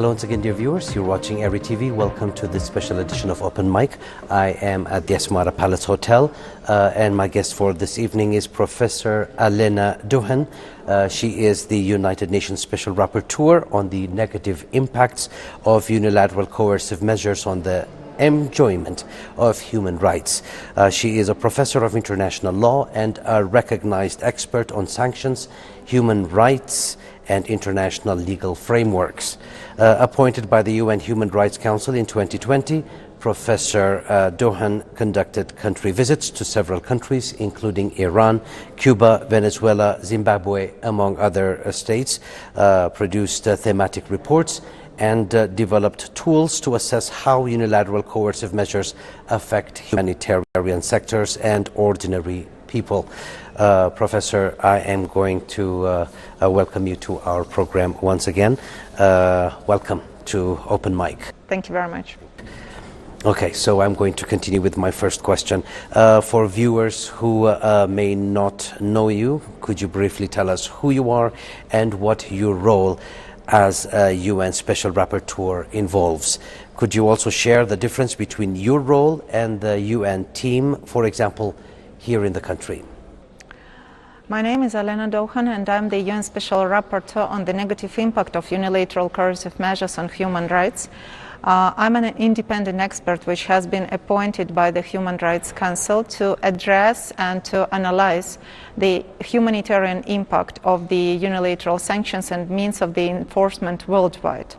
Hello once again, dear viewers. You're watching ERi-TV. Welcome to this special edition of Open Mic. I am at the Asmara Palace Hotel, and my guest for this evening is Professor Alena Douhan. She is the United Nations Special Rapporteur on the negative impacts of unilateral coercive measures on the enjoyment of human rights. She is a professor of international law and a recognized expert on sanctions, human rights, and international legal frameworks. Appointed by the UN Human Rights Council in 2020, Professor Douhan conducted country visits to several countries, including Iran, Cuba, Venezuela, Zimbabwe, among other states, produced thematic reports, and developed tools to assess how unilateral coercive measures affect humanitarian sectors and ordinary people. Professor, I am going to welcome you to our program once again. Welcome to Open Mic. Thank you very much. Okay, so I'm going to continue with my first question. For viewers who may not know you, could you briefly tell us who you are and what your role as a UN Special Rapporteur involves? Could you also share the difference between your role and the UN team, for example, here in the country? My name is Alena Douhan, and I'm the UN Special Rapporteur on the negative impact of unilateral coercive measures on human rights. I'm an independent expert which has been appointed by the Human Rights Council to address and to analyze the humanitarian impact of the unilateral sanctions and means of the enforcement worldwide.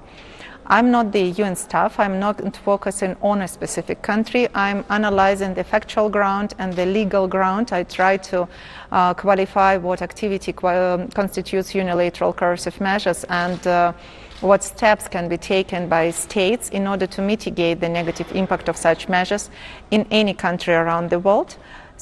I'm not the UN staff. I'm not focusing on a specific country. I'm analyzing the factual ground and the legal ground. I try to qualify what activity constitutes unilateral coercive measures and what steps can be taken by states in order to mitigate the negative impact of such measures in any country around the world.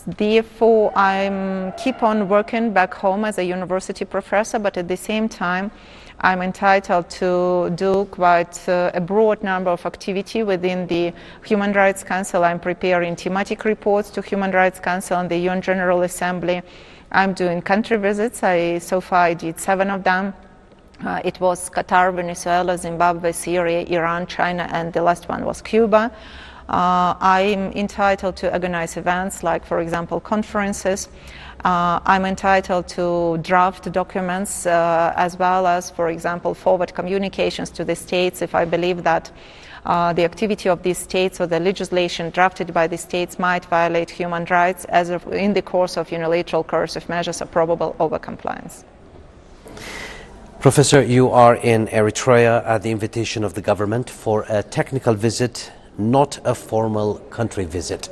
Therefore, I keep on working back home as a university professor, but at the same time, I'm entitled to do quite a broad number of activity within the Human Rights Council. I'm preparing thematic reports to Human Rights Council and the UN General Assembly. I'm doing country visits. So far I did 7 of them. It was Qatar, Venezuela, Zimbabwe, Syria, Iran, China, and the last one was Cuba. I'm entitled to organize events like, for example, conferences. I'm entitled to draft documents as well as, for example, forward communications to the states if I believe that the activity of these states or the legislation drafted by the states might violate human rights as in the course of unilateral coercive measures or probable overcompliance. Professor, you are in Eritrea at the invitation of the government for a technical visit, not a formal country visit.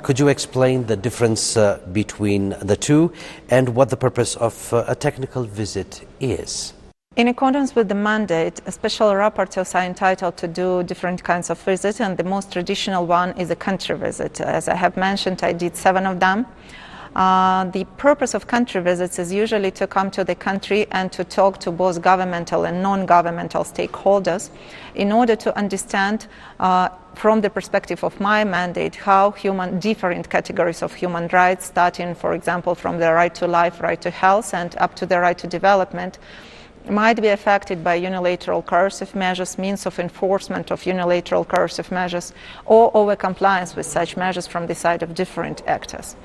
Could you explain the difference between the two and what the purpose of a technical visit is? In accordance with the mandate, special rapporteurs are entitled to do different kinds of visits, and the most traditional one is a country visit. As I have mentioned, I did 7 of them. The purpose of country visits is usually to come to the country and to talk to both governmental and non-governmental stakeholders in order to understand from the perspective of my mandate how different categories of human rights, starting, for example, from the right to life, right to health, and up to the right to development, might be affected by unilateral coercive measures, means of enforcement of unilateral coercive measures, or overcompliance with such measures from the side of different actors.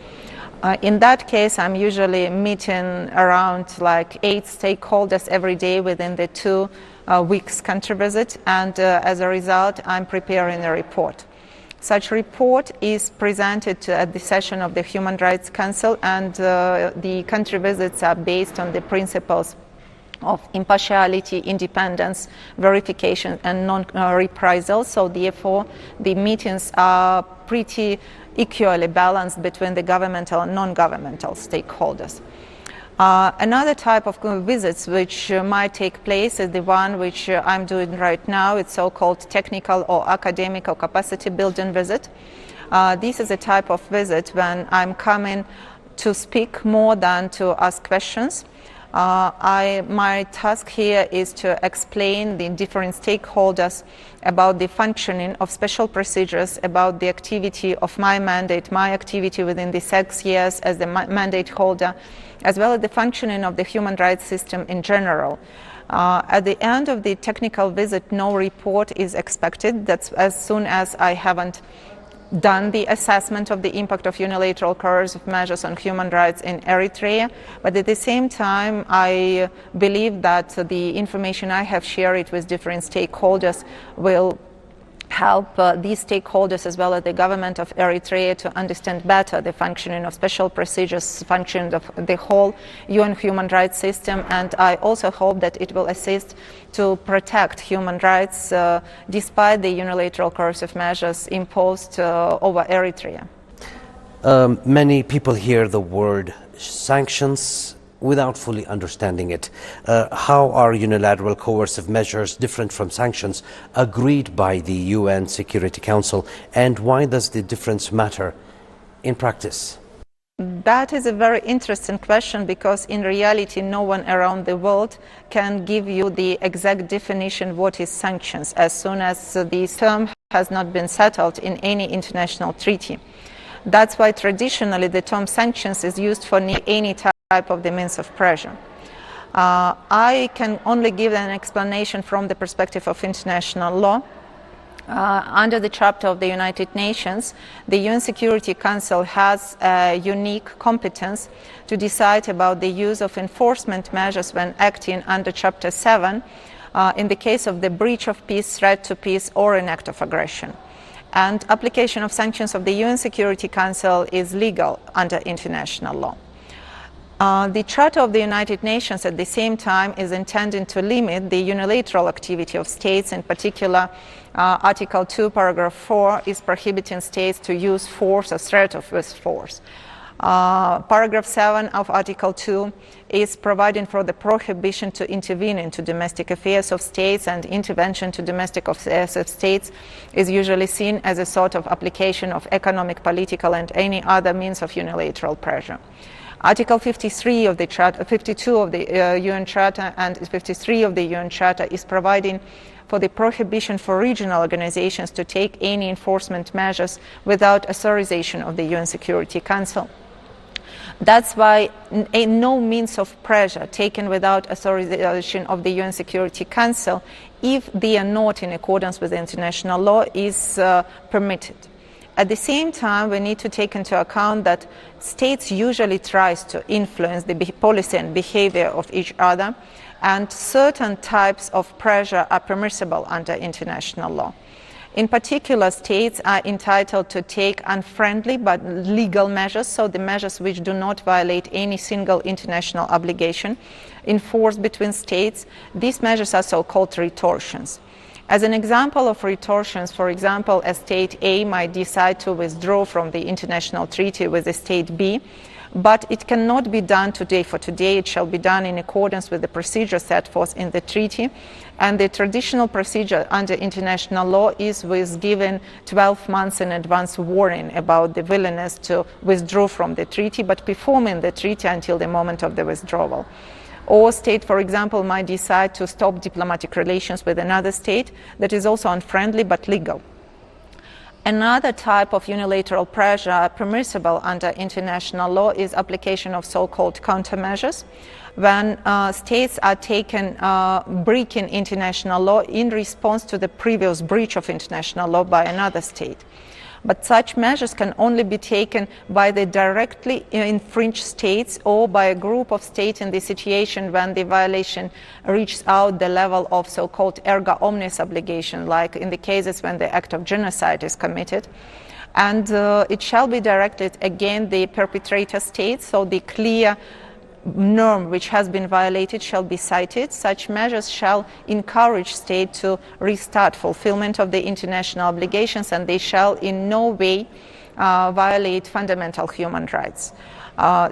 In that case, I'm usually meeting around like 8 stakeholders every day within the 2 weeks country visit, and as a result, I'm preparing a report. Such report is presented at the session of the Human Rights Council, and the country visits are based on the principles of impartiality, independence, verification, and non-reprisal. So therefore, the meetings are pretty equally balanced between the governmental and non-governmental stakeholders. Another type of visits which might take place is the one which I'm doing right now. It's so-called technical or academic or capacity building visit. This is a type of visit when I'm coming to speak more than to ask questions. My task here is to explain the different stakeholders about the functioning of special procedures, about the activity of my mandate, my activity within the 6 years as the mandate holder, as well as the functioning of the human rights system in general. At the end of the technical visit, no report is expected. That's as soon as I haven't done the assessment of the impact of unilateral coercive measures on human rights in Eritrea. But at the same time, I believe that the information I have shared with different stakeholders will help these stakeholders as well as the government of Eritrea to understand better the functioning of special procedures, functioning of the whole UN human rights system, and I also hope that it will assist to protect human rights despite the unilateral coercive measures imposed over Eritrea. Many people hear the word sanctions without fully understanding it. How are unilateral coercive measures different from sanctions agreed by the UN Security Council, and why does the difference matter in practice? That is a very interesting question, because in reality no one around the world can give you the exact definition what is sanctions as soon as the term has not been settled in any international treaty. That's why traditionally the term sanctions is used for any type of the means of pressure. I can only give an explanation from the perspective of international law. Under the Charter of the United Nations, the UN Security Council has a unique competence to decide about the use of enforcement measures when acting under Chapter 7 in the case of the breach of peace, threat to peace, or an act of aggression. And application of sanctions of the UN Security Council is legal under international law. The Charter of the United Nations at the same time is intended to limit the unilateral activity of states. In particular, Article 2, Paragraph 4 is prohibiting states to use force or threat of force. Paragraph 7 of Article 2 is providing for the prohibition to intervene into domestic affairs of states, and intervention to domestic affairs of states is usually seen as a sort of application of economic, political, and any other means of unilateral pressure. Article 53 of the Charter, 52 of the UN Charter and 53 of the UN Charter is providing for the prohibition for regional organizations to take any enforcement measures without authorization of the UN Security Council. That's why no means of pressure taken without authorization of the UN Security Council, if they are not in accordance with international law, is permitted. At the same time, we need to take into account that states usually try to influence the policy and behavior of each other, and certain types of pressure are permissible under international law. In particular, states are entitled to take unfriendly but legal measures, so the measures which do not violate any single international obligation enforced between states. These measures are so-called retortions. As an example of retortions, for example, a state A might decide to withdraw from the international treaty with a state B, but it cannot be done today for today. It shall be done in accordance with the procedure set forth in the treaty. And the traditional procedure under international law is with given 12 months in advance warning about the willingness to withdraw from the treaty, but performing the treaty until the moment of the withdrawal. Or a state, for example, might decide to stop diplomatic relations with another state that is also unfriendly but legal. Another type of unilateral pressure permissible under international law is application of so-called countermeasures, when states are taken breaking international law in response to the previous breach of international law by another state. But such measures can only be taken by the directly infringed states or by a group of states in the situation when the violation reaches out the level of so-called erga omnes obligation, like in the cases when the act of genocide is committed. And it shall be directed against the perpetrator states, so the clear norm which has been violated shall be cited. Such measures shall encourage state to restart fulfillment of the international obligations, and they shall in no way violate fundamental human rights.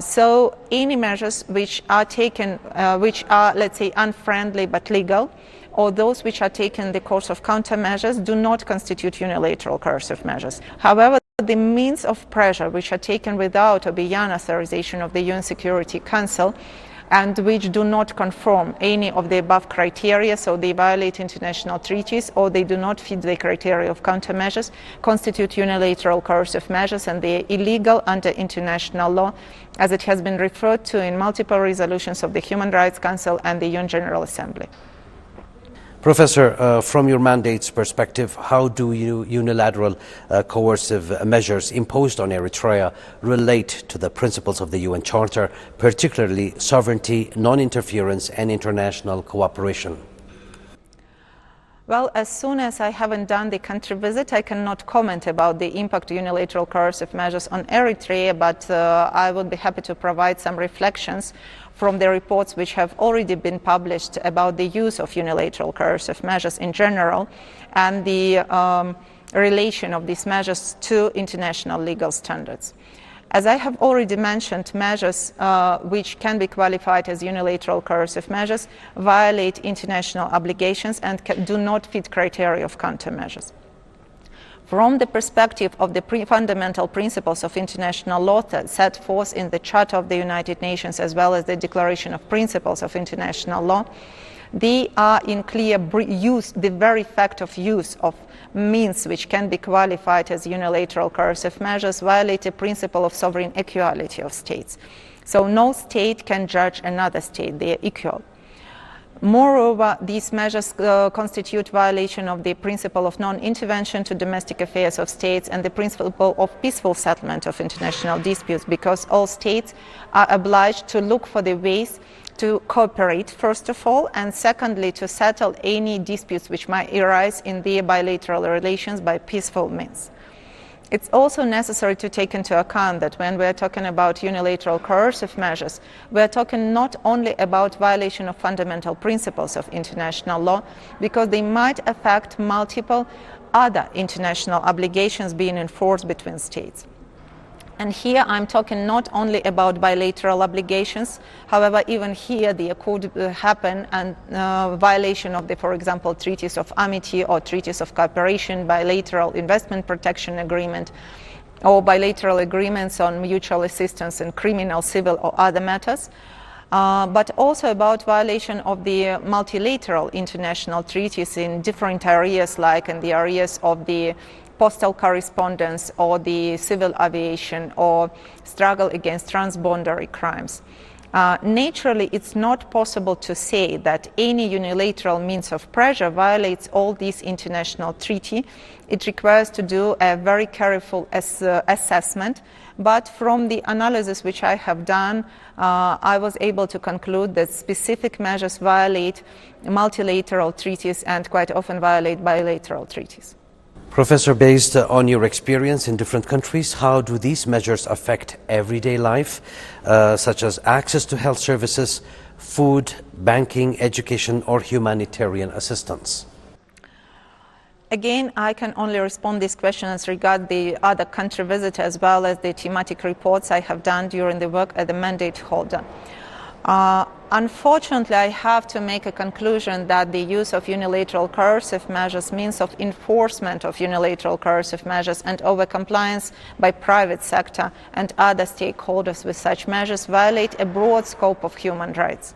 So any measures which are taken, which are, let's say, unfriendly but legal, or those which are taken in the course of countermeasures, do not constitute unilateral coercive measures. However, the means of pressure which are taken without or beyond authorization of the UN Security Council and which do not conform any of the above criteria, so they violate international treaties or they do not fit the criteria of countermeasures, constitute unilateral coercive measures, and they are illegal under international law, as it has been referred to in multiple resolutions of the Human Rights Council and the UN General Assembly. Professor, from your mandate's perspective, how do unilateral coercive measures imposed on Eritrea relate to the principles of the UN Charter, particularly sovereignty, non-interference and international cooperation? Well, as soon as I haven't done the country visit, I cannot comment about the impact of unilateral coercive measures on Eritrea, but I would be happy to provide some reflections from the reports which have already been published about the use of unilateral coercive measures in general and the relation of these measures to international legal standards. As I have already mentioned, measures which can be qualified as unilateral coercive measures violate international obligations and do not fit criteria of countermeasures. From the perspective of the fundamental principles of international law set forth in the Charter of the United Nations as well as the Declaration of Principles of International Law, they are in clear use, the very fact of use of means which can be qualified as unilateral coercive measures violate the principle of sovereign equality of states. So no state can judge another state, they are equal. Moreover, these measures constitute violation of the principle of non-intervention to domestic affairs of states and the principle of peaceful settlement of international disputes, because all states are obliged to look for the ways to cooperate, first of all, and secondly, to settle any disputes which might arise in their bilateral relations by peaceful means. It's also necessary to take into account that when we are talking about unilateral coercive measures, we are talking not only about violation of fundamental principles of international law, because they might affect multiple other international obligations being enforced between states. And here I'm talking not only about bilateral obligations, however, even here there could happen a violation of the, for example, treaties of amity or treaties of cooperation, bilateral investment protection agreement, or bilateral agreements on mutual assistance in criminal, civil or other matters. But also about violation of the multilateral international treaties in different areas, like in the areas of the postal correspondence or the civil aviation or struggle against transboundary crimes. Naturally, it's not possible to say that any unilateral means of pressure violates all these international treaties. It requires to do a very careful assessment, but from the analysis which I have done, I was able to conclude that specific measures violate multilateral treaties and quite often violate bilateral treaties. Professor, based on your experience in different countries, how do these measures affect everyday life, such as access to health services, food, banking, education, or humanitarian assistance? Again, I can only respond this question as regards the other country visit as well as the thematic reports I have done during the work as the mandate holder. Unfortunately, I have to make a conclusion that the use of unilateral coercive measures, means of enforcement of unilateral coercive measures and overcompliance by private sector and other stakeholders with such measures violate a broad scope of human rights.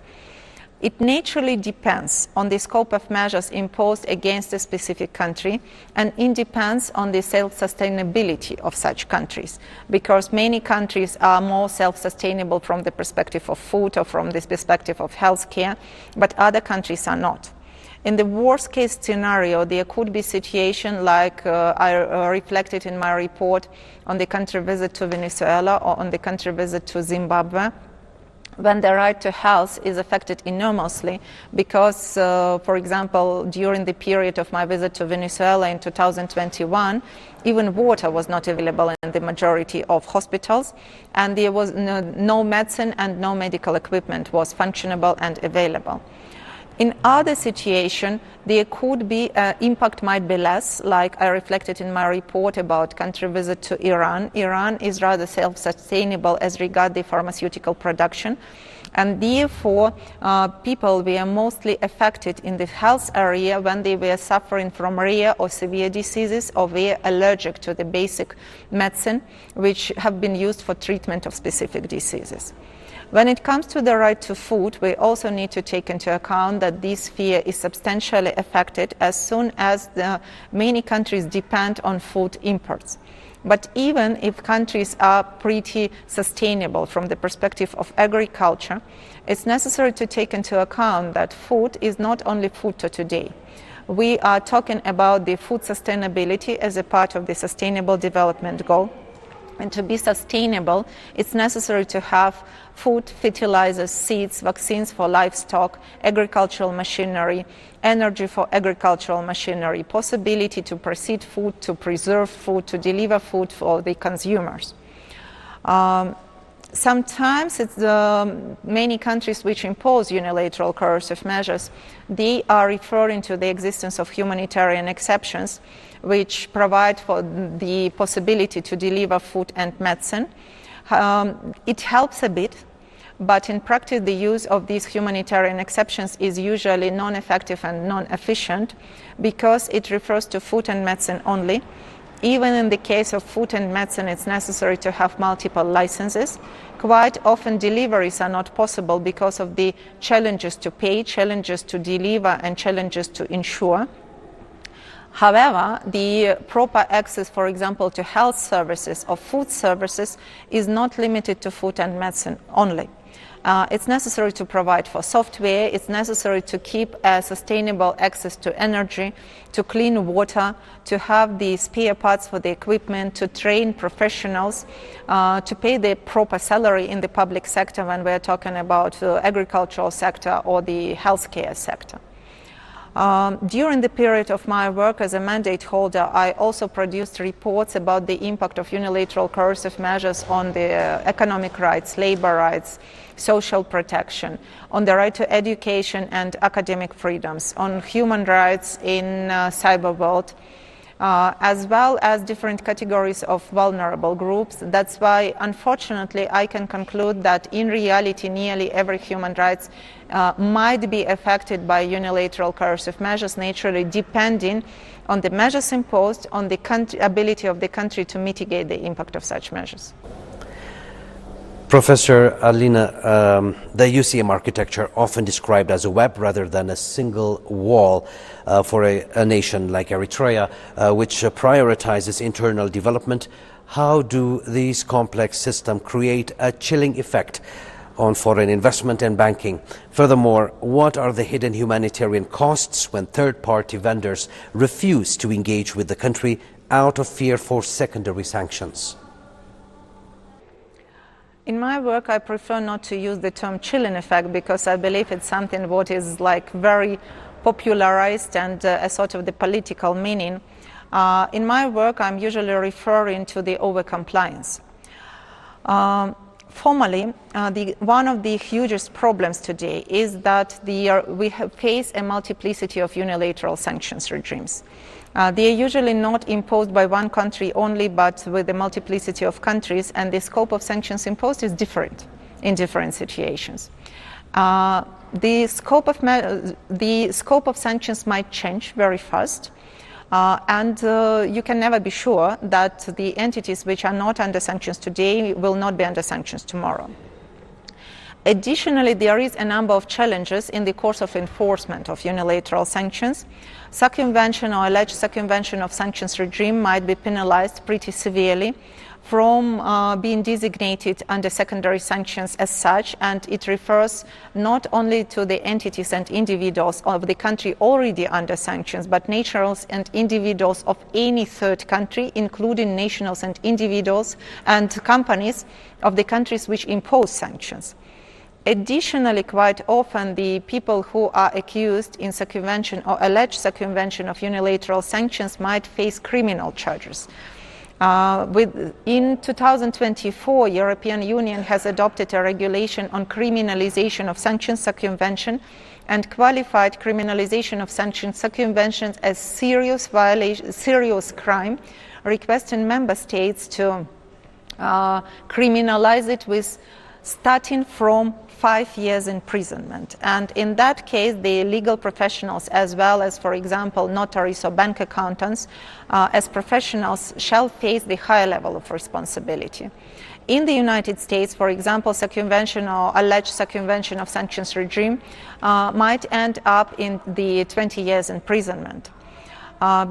It naturally depends on the scope of measures imposed against a specific country, and it depends on the self-sustainability of such countries, because many countries are more self-sustainable from the perspective of food or from the perspective of healthcare, but other countries are not. In the worst case scenario, there could be a situation like I reflected in my report on the country visit to Venezuela or on the country visit to Zimbabwe, when the right to health is affected enormously because, for example, during the period of my visit to Venezuela in 2021, even water was not available in the majority of hospitals, and there was no medicine and no medical equipment was functionable and available. In other situations, there could be impact might be less, like I reflected in my report about country visit to Iran. Iran is rather self-sustainable as regards the pharmaceutical production, and therefore people were mostly affected in the health area when they were suffering from rare or severe diseases or were allergic to the basic medicine which have been used for treatment of specific diseases. When it comes to the right to food, we also need to take into account that this sphere is substantially affected as soon as many countries depend on food imports. But even if countries are pretty sustainable from the perspective of agriculture, it's necessary to take into account that food is not only food to today. We are talking about the food sustainability as a part of the Sustainable Development Goal. And to be sustainable, it's necessary to have food, fertilizers, seeds, vaccines for livestock, agricultural machinery, energy for agricultural machinery, possibility to proceed food, to preserve food, to deliver food for the consumers. Sometimes it's many countries which impose unilateral coercive measures, they are referring to the existence of humanitarian exceptions which provide for the possibility to deliver food and medicine. It helps a bit, but in practice the use of these humanitarian exceptions is usually non-effective and non-efficient because it refers to food and medicine only. Even in the case of food and medicine, it's necessary to have multiple licenses. Quite often deliveries are not possible because of the challenges to pay, challenges to deliver, and challenges to insure. However, the proper access, for example, to health services or food services is not limited to food and medicine only. It's necessary to provide for software, it's necessary to keep a sustainable access to energy, to clean water, to have the spare parts for the equipment, to train professionals, to pay the proper salary in the public sector when we're talking about the agricultural sector or the healthcare sector. During the period of my work as a mandate holder, I also produced reports about the impact of unilateral coercive measures on the economic rights, labor rights, social protection, on the right to education and academic freedoms, on human rights in cyber world, as well as different categories of vulnerable groups. That's why, unfortunately, I can conclude that in reality, nearly every human rights might be affected by unilateral coercive measures, naturally depending on the measures imposed, on the ability of the country to mitigate the impact of such measures. Professor Alena, the UCM architecture, often described as a web rather than a single wall for a nation like Eritrea, which prioritizes internal development. How do these complex systems create a chilling effect on foreign investment and banking? Furthermore, what are the hidden humanitarian costs when third-party vendors refuse to engage with the country out of fear for secondary sanctions? In my work, I prefer not to use the term chilling effect because I believe it's something what is like very popularized and a sort of the political meaning. In my work, I'm usually referring to the overcompliance. Formally, one of the hugest problems today is that we face a multiplicity of unilateral sanctions regimes. They are usually not imposed by one country only, but with a multiplicity of countries, and the scope of sanctions imposed is different in different situations. The scope of sanctions might change very fast, and you can never be sure that the entities which are not under sanctions today will not be under sanctions tomorrow. Additionally, there is a number of challenges in the course of enforcement of unilateral sanctions. Circumvention or alleged circumvention of sanctions regime might be penalized pretty severely from being designated under secondary sanctions as such, and it refers not only to the entities and individuals of the country already under sanctions, but nationals and individuals of any third country, including nationals and individuals and companies of the countries which impose sanctions. Additionally, quite often the people who are accused in circumvention or alleged circumvention of unilateral sanctions might face criminal charges. In 2024, European Union has adopted a regulation on criminalization of sanctions circumvention and qualified criminalization of sanctions circumventions as serious crime, requesting member states to criminalize it with starting from 5 years imprisonment. And in that case, the legal professionals, as well as, for example, notaries or bank accountants, as professionals shall face the higher level of responsibility. In the United States, for example, circumvention or alleged circumvention of sanctions regime might end up in the 20 years imprisonment.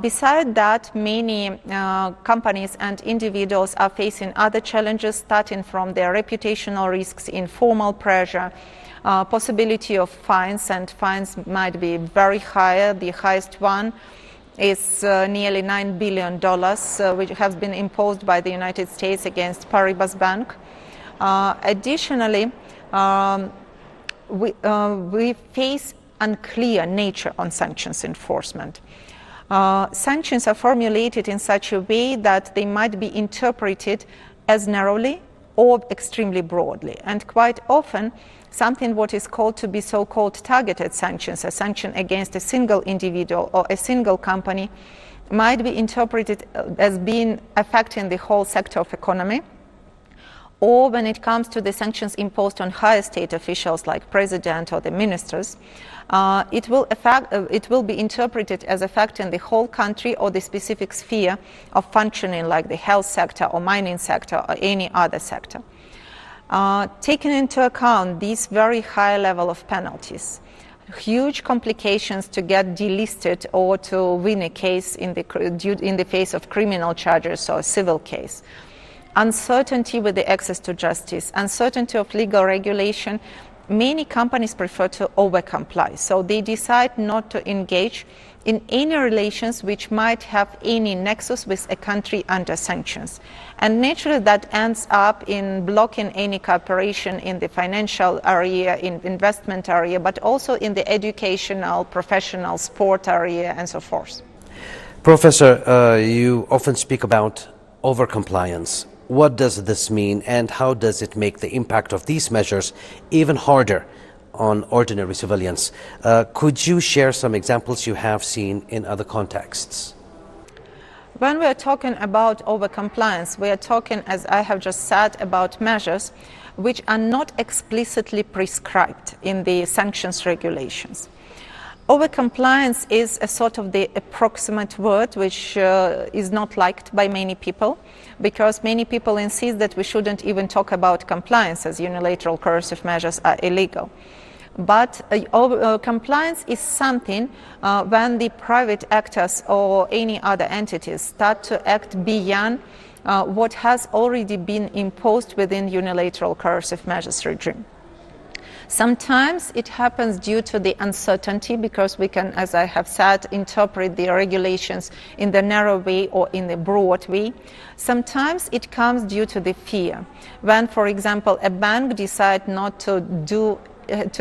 Beside that, many companies and individuals are facing other challenges, starting from their reputational risks, informal pressure, possibility of fines, and fines might be very high. The highest one is nearly $9 billion, which has been imposed by the United States against Paribas Bank. Additionally, we face unclear nature on sanctions enforcement. Sanctions are formulated in such a way that they might be interpreted as narrowly or extremely broadly. And quite often, something what is called to be so-called targeted sanctions, a sanction against a single individual or a single company, might be interpreted as being affecting the whole sector of economy. Or when it comes to the sanctions imposed on higher state officials like president or the ministers, it will be interpreted as affecting the whole country or the specific sphere of functioning like the health sector or mining sector or any other sector. Taking into account these very high level of penalties, huge complications to get delisted or to win a case in the face of criminal charges or civil case, uncertainty with the access to justice, uncertainty of legal regulation, many companies prefer to overcomply. So they decide not to engage in any relations which might have any nexus with a country under sanctions. And naturally that ends up in blocking any cooperation in the financial area, in investment area, but also in the educational, professional, sport area, and so forth. Professor, you often speak about overcompliance. What does this mean, and how does it make the impact of these measures even harder on ordinary civilians? Could you share some examples you have seen in other contexts? When we are talking about overcompliance, we are talking, as I have just said, about measures which are not explicitly prescribed in the sanctions regulations. Overcompliance is a sort of the approximate word which is not liked by many people, because many people insist that we shouldn't even talk about compliance, as unilateral coercive measures are illegal. But compliance is something when the private actors or any other entities start to act beyond what has already been imposed within unilateral coercive measures regime. Sometimes it happens due to the uncertainty, because we can, as I have said, interpret the regulations in the narrow way or in the broad way. Sometimes it comes due to the fear. When, for example, a bank decides not to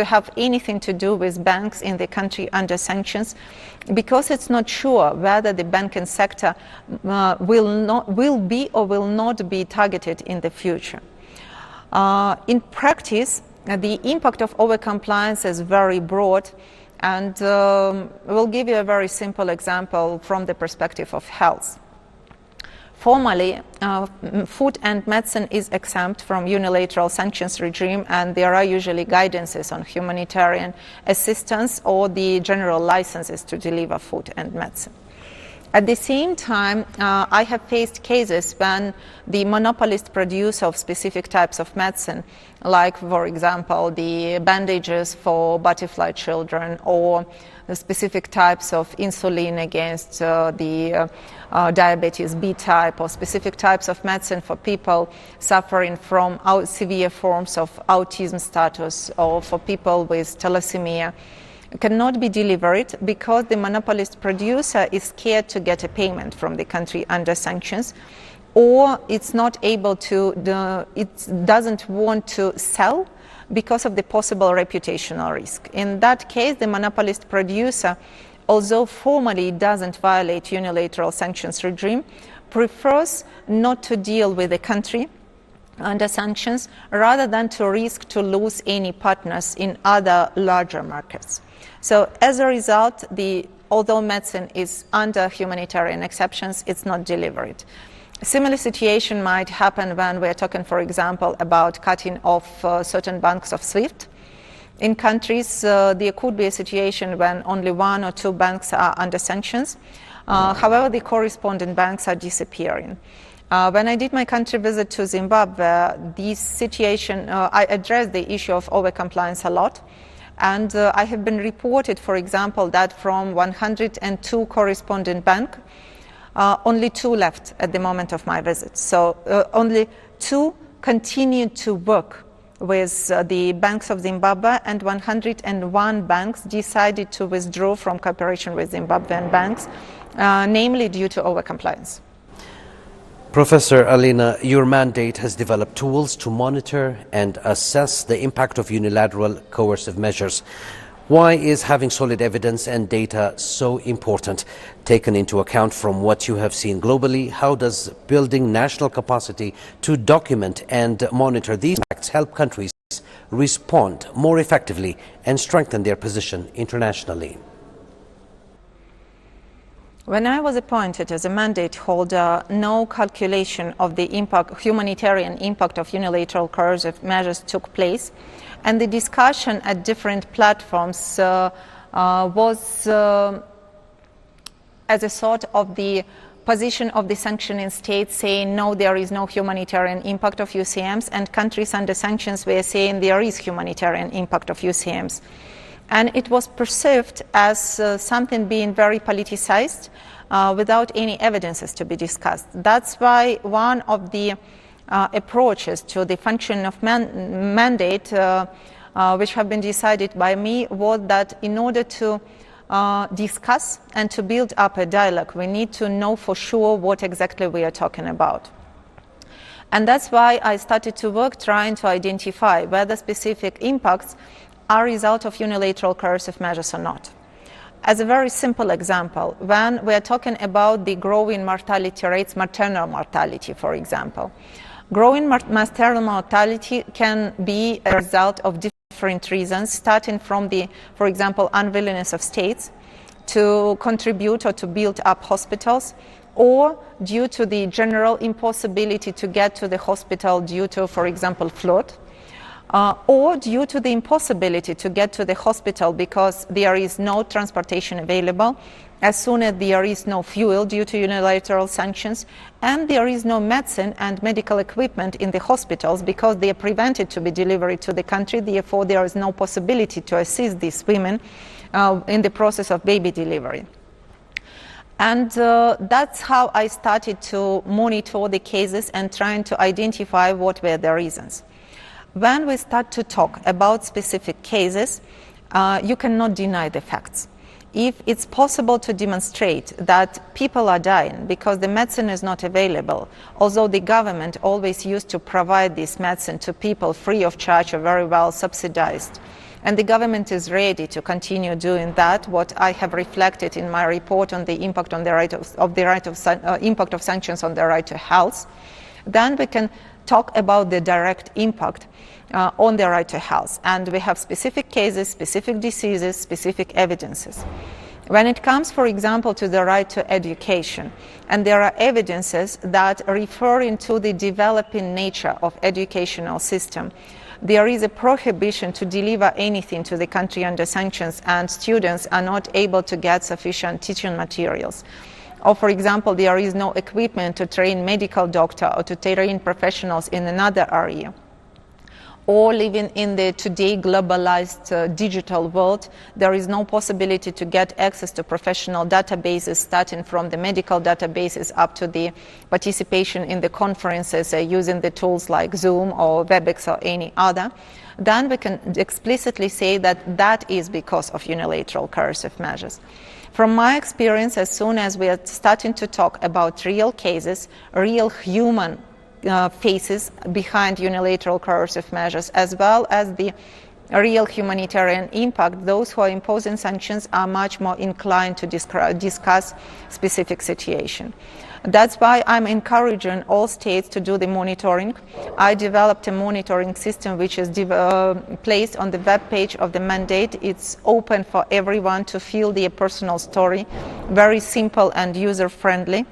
have anything to do with banks in the country under sanctions, because it's not sure whether the banking sector will be or will not be targeted in the future. In practice, the impact of overcompliance is very broad, and we'll give you a very simple example from the perspective of health. Formally, food and medicine is exempt from unilateral sanctions regime, and there are usually guidances on humanitarian assistance or the general licenses to deliver food and medicine. At the same time, I have faced cases when the monopolist producer of specific types of medicine, like, for example, the bandages for butterfly children or the specific types of insulin against the diabetes B type, or specific types of medicine for people suffering from severe forms of autism status, or for people with thalassemia, cannot be delivered because the monopolist producer is scared to get a payment from the country under sanctions, or it's not able to, it doesn't want to sell because of the possible reputational risk. In that case, the monopolist producer, although formally doesn't violate unilateral sanctions regime, prefers not to deal with the country under sanctions rather than to risk to lose any partners in other larger markets. So as a result, although medicine is under humanitarian exceptions, it's not delivered. Similar situation might happen when we're talking, for example, about cutting off certain banks of SWIFT. In countries, there could be a situation when only 1 or 2 banks are under sanctions. However, the corresponding banks are disappearing. When I did my country visit to Zimbabwe, this situation, I addressed the issue of overcompliance a lot. And I have been reported, for example, that from 102 corresponding banks, only 2 left at the moment of my visit. So only 2 continued to work with the banks of Zimbabwe, and 101 banks decided to withdraw from cooperation with Zimbabwean banks, namely due to overcompliance. Professor Alena, your mandate has developed tools to monitor and assess the impact of unilateral coercive measures. Why is having solid evidence and data so important? Taken into account from what you have seen globally, how does building national capacity to document and monitor these facts help countries respond more effectively and strengthen their position internationally? When I was appointed as a mandate holder, no calculation of the humanitarian impact of unilateral coercive measures took place, and the discussion at different platforms was as a sort of the position of the sanctioning states saying no, there is no humanitarian impact of UCMs, and countries under sanctions were saying there is humanitarian impact of UCMs. And it was perceived as something being very politicized without any evidences to be discussed. That's why one of the approaches to the function of mandate, which have been decided by me, was that in order to discuss and to build up a dialogue, we need to know for sure what exactly we are talking about. And that's why I started to work trying to identify whether specific impacts are a result of unilateral coercive measures or not. As a very simple example, when we are talking about the growing mortality rates, maternal mortality, for example, growing maternal mortality can be a result of different reasons, starting from the, for example, unwillingness of states to contribute or to build up hospitals, or due to the general impossibility to get to the hospital due to, for example, flood, or due to the impossibility to get to the hospital because there is no transportation available, as soon as there is no fuel due to unilateral sanctions, and there is no medicine and medical equipment in the hospitals because they are prevented to be delivered to the country. Therefore, there is no possibility to assist these women in the process of baby delivery. And that's how I started to monitor the cases and trying to identify what were the reasons. When we start to talk about specific cases, you cannot deny the facts. If it's possible to demonstrate that people are dying because the medicine is not available, although the government always used to provide this medicine to people free of charge or very well subsidized, and the government is ready to continue doing that, what I have reflected in my report on the impact on the impact of sanctions on the right to health, then we can talk about the direct impact on the right to health. And we have specific cases, specific diseases, specific evidences. When it comes, for example, to the right to education, and there are evidences that referring to the developing nature of educational system, there is a prohibition to deliver anything to the country under sanctions, and students are not able to get sufficient teaching materials. Or, for example, there is no equipment to train medical doctor or to train professionals in another area. Or living in the today globalized digital world, there is no possibility to get access to professional databases, starting from the medical databases up to the participation in the conferences using the tools like Zoom or WebEx or any other. Then we can explicitly say that that is because of unilateral coercive measures. From my experience, as soon as we are starting to talk about real cases, real human faces behind unilateral coercive measures, as well as the real humanitarian impact, those who are imposing sanctions are much more inclined to discuss specific situation. That's why I'm encouraging all states to do the monitoring. I developed a monitoring system which is placed on the web page of the mandate. It's open for everyone to fill their personal story, very simple and user-friendly.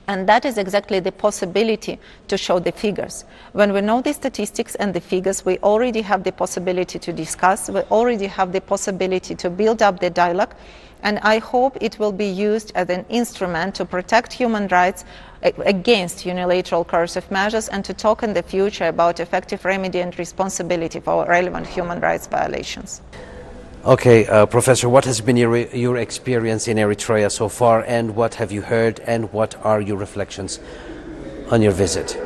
And that is exactly the possibility to show the figures. When we know the statistics and the figures, we already have the possibility to discuss, we already have the possibility to build up the dialogue, and I hope it will be used as an instrument to protect human rights against unilateral coercive measures and to talk in the future about effective remedy and responsibility for relevant human rights violations. Okay, Professor, what has been your experience in Eritrea so far, and what have you heard, and what are your reflections on your visit?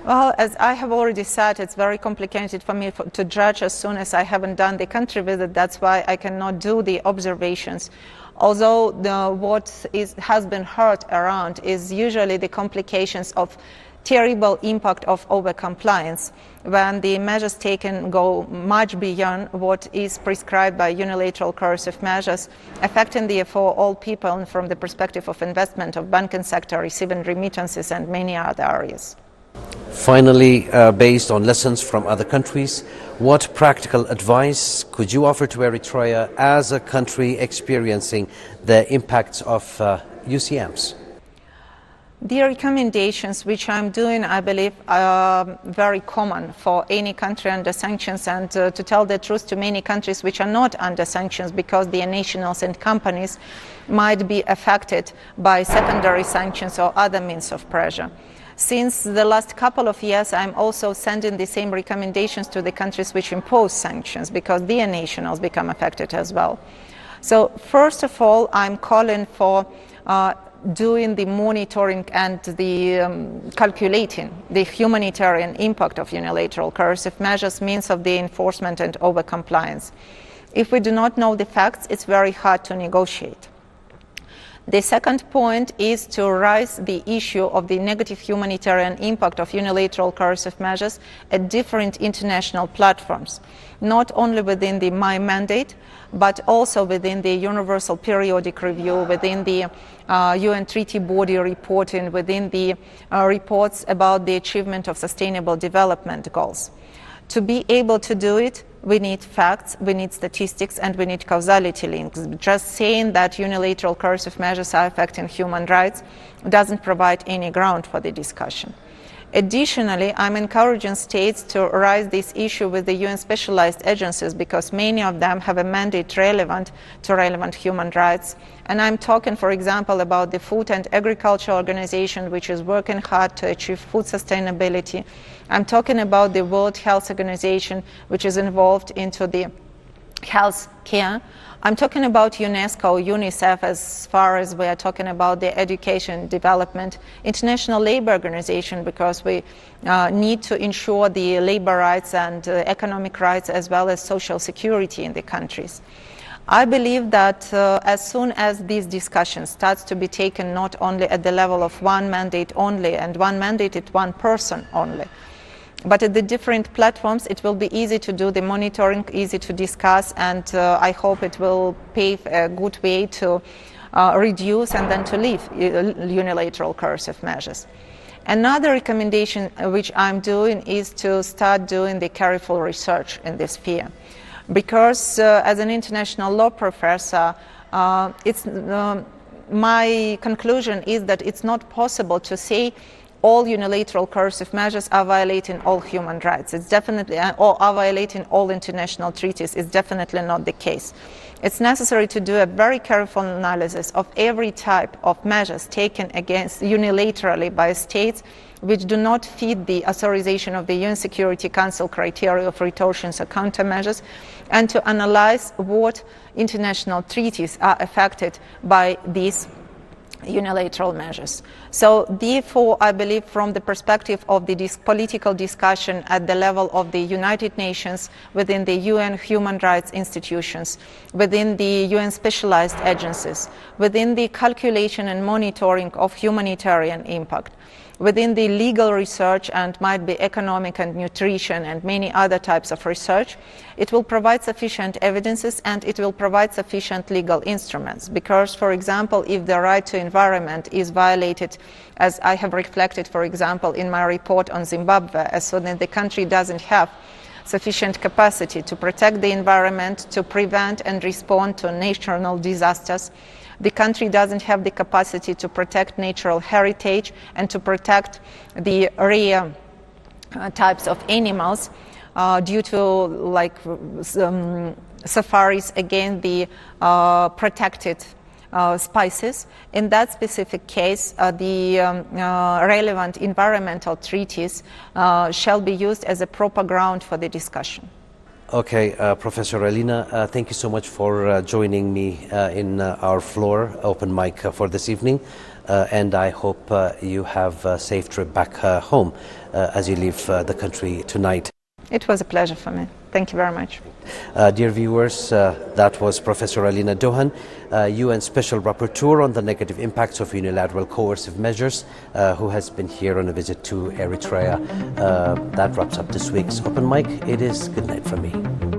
Well, as I have already said, it's very complicated for me to judge as soon as I haven't done the country visit. That's why I cannot do the observations. Although what has been heard around is usually the complications of terrible impact of overcompliance, when the measures taken go much beyond what is prescribed by unilateral coercive measures, affecting therefore all people, and from the perspective of investment, of banking sector, receiving remittances and many other areas. Finally, based on lessons from other countries, what practical advice could you offer to Eritrea as a country experiencing the impacts of UCMs? The recommendations which I'm doing, I believe, are very common for any country under sanctions, and to tell the truth, to many countries which are not under sanctions, because their nationals and companies might be affected by secondary sanctions or other means of pressure. Since the last couple of years, I'm also sending the same recommendations to the countries which impose sanctions, because their nationals become affected as well. So first of all, I'm calling for doing the monitoring and the calculating the humanitarian impact of unilateral coercive measures, means of the enforcement and overcompliance. If we do not know the facts, it's very hard to negotiate. The second point is to raise the issue of the negative humanitarian impact of unilateral coercive measures at different international platforms, not only within the my mandate, but also within the Universal Periodic Review, within the UN treaty body reporting, within the reports about the achievement of sustainable development goals. To be able to do it, we need facts, we need statistics, and we need causality links. Just saying that unilateral coercive measures are affecting human rights doesn't provide any ground for the discussion. Additionally, I'm encouraging states to raise this issue with the UN specialized agencies, because many of them have a mandate relevant to relevant human rights. And I'm talking, for example, about the Food and Agriculture Organization, which is working hard to achieve food sustainability. I'm talking about the World Health Organization, which is involved into the health care. I'm talking about UNESCO, UNICEF, as far as we are talking about the education development, International Labour Organization, because we need to ensure the labor rights and economic rights, as well as social security in the countries. I believe that as soon as these discussions starts to be taken not only at the level of one mandate only and one mandate at one person only, but at the different platforms, it will be easy to do the monitoring, easy to discuss, and I hope it will pave a good way to reduce and then to leave unilateral coercive measures. Another recommendation which I'm doing is to start doing the careful research in this sphere, because as an international law professor, my conclusion is that it's not possible to say all unilateral coercive measures are violating all human rights. It's definitely, or are violating all international treaties. It's definitely not the case. It's necessary to do a very careful analysis of every type of measures taken against unilaterally by states which do not fit the authorization of the UN Security Council criteria of retortions or countermeasures, and to analyze what international treaties are affected by these unilateral measures. So therefore, I believe from the perspective of the political discussion at the level of the United Nations, within the UN human rights institutions, within the UN specialized agencies, within the calculation and monitoring of humanitarian impact, within the legal research and might be economic and nutrition and many other types of research, it will provide sufficient evidences and it will provide sufficient legal instruments. Because, for example, if the right to environment is violated, as I have reflected, for example, in my report on Zimbabwe, as soon as the country doesn't have sufficient capacity to protect the environment, to prevent and respond to natural disasters, The country doesn't have the capacity to protect natural heritage and to protect the rare types of animals due to safaris against the protected species. In that specific case, the relevant environmental treaties shall be used as a proper ground for the discussion. Okay, Professor Alena, thank you so much for joining me in our floor open mic for this evening, and I hope you have a safe trip back home as you leave the country tonight. It was a pleasure for me. Thank you very much. Dear viewers, that was Professor Alena Douhan, UN Special Rapporteur on the negative impacts of unilateral coercive measures, who has been here on a visit to Eritrea. That wraps up this week's Open Mic. It is good night from me.